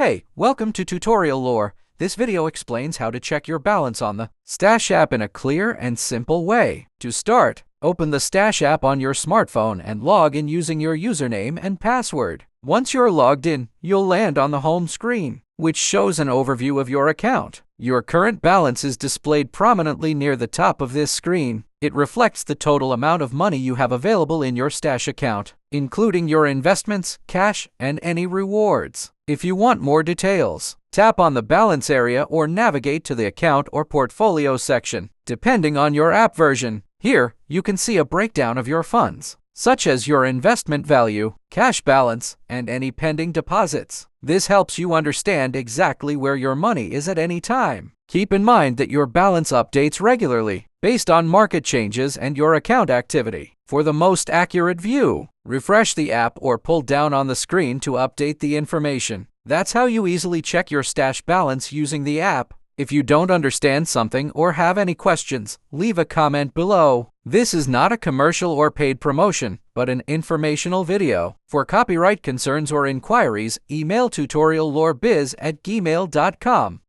Hey, welcome to Tutorial Lore. This video explains how to check your balance on the Stash app in a clear and simple way. To start, open the Stash app on your smartphone and log in using your username and password. Once you're logged in, you'll land on the home screen, which shows an overview of your account. Your current balance is displayed prominently near the top of this screen. It reflects the total amount of money you have available in your Stash account, including your investments, cash, and any rewards. If you want more details, tap on the Balance area or navigate to the Account or Portfolio section, depending on your app version. Here, you can see a breakdown of your funds, such as your investment value, cash balance, and any pending deposits. This helps you understand exactly where your money is at any time. Keep in mind that your balance updates regularly, based on market changes and your account activity. For the most accurate view, refresh the app or pull down on the screen to update the information. That's how you easily check your Stash balance using the app. If you don't understand something or have any questions, leave a comment below. This is not a commercial or paid promotion, but an informational video. For copyright concerns or inquiries, email tutoriallorebiz@gmail.com.